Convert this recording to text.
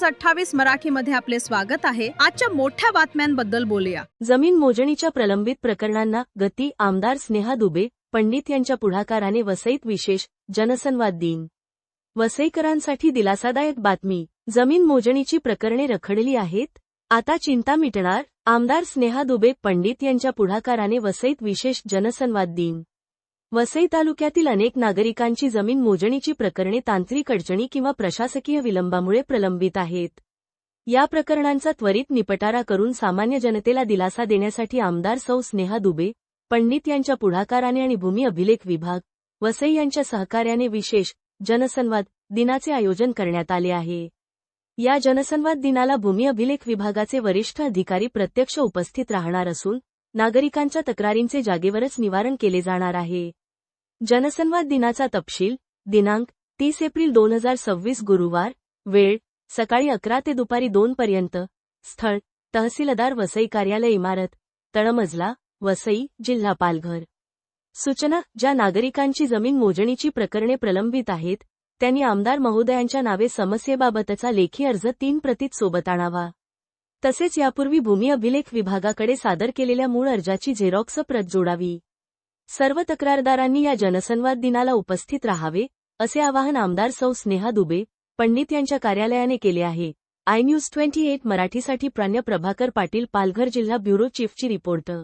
News 28 मराठीमध्ये आपले स्वागत आहे। आजच्या मोठ्या बातम्यांबद्दल बोलूया। जमीन मोजणीच्या प्रलंबित प्रकरणांना गती, आमदार स्नेहा दुबे पंडित यांच्या पुढाकाराने वसईत विशेष जनसंवाद दिन। वसईकरांसाठी दिलासादायक बातमी, जमीन मोजणीची प्रकरणे रखडली आहेत, आता चिंता मिटणार। आमदार स्नेहा दुबे पंडित यांच्या पुढाकाराने वसईत विशेष जनसंवाद दिन। वसई तालुक्यातील अनेक नागरिकांची जमीन मोजणीची प्रकरणे तांत्रिक अडचणी किंवा प्रशासकीय विलंबामुळे प्रलंबित आहेत। या प्रकरणांचा त्वरित निपटारा करून सामान्य जनतेला दिलासा देण्यासाठी आमदार सौ स्नेहा दुबे पंडित यांच्या पुढाकाराने आणि भूमी अभिलेख विभाग वसई यांच्या सहकार्याने विशेष जनसंवाद दिनाचे आयोजन करण्यात आले आहे। या जनसंवाद दिनाला भूमी अभिलेख विभागाचे वरिष्ठ अधिकारी प्रत्यक्ष उपस्थित राहणार असून नागरिकांच्या तक्रारींचे जागेवरच निवारण केले जाणार आहे। जनसंवाद दिनाचा तपशील, दिनांक 30 एप्रिल 2026 गुरुवार, वेळ सकाळी 11 ते दुपारी 2 पर्यंत, स्थळ तहसीलदार वसई कार्यालय इमारत, तळमजला, वसई, जिल्हा पालघर। सूचना, ज्या नागरिकांची जमीन मोजणीची प्रकरणे प्रलंबित आहेत त्यांनी आमदार महोदयांच्या नावे समस्येबाबतचा लेखी अर्ज 3 प्रतीत सोबत आणावा। तसेच यापूर्वी भूमी अभिलेख विभागाकडे सादर केलेल्या मूळ अर्जाची झेरॉक्स प्रत जोडावी। सर्व तक्रारदारांनी या जनसंवाद दिनाला उपस्थित राहावे असे आवाहन आमदार सौ स्नेहा दुबे पंडित यांच्या कार्यालयाने केले आहे। iNews 28 मराठीसाठी प्राण्य प्रभाकर पाटील, पालघर जिल्हा ब्युरो चीफची रिपोर्टर।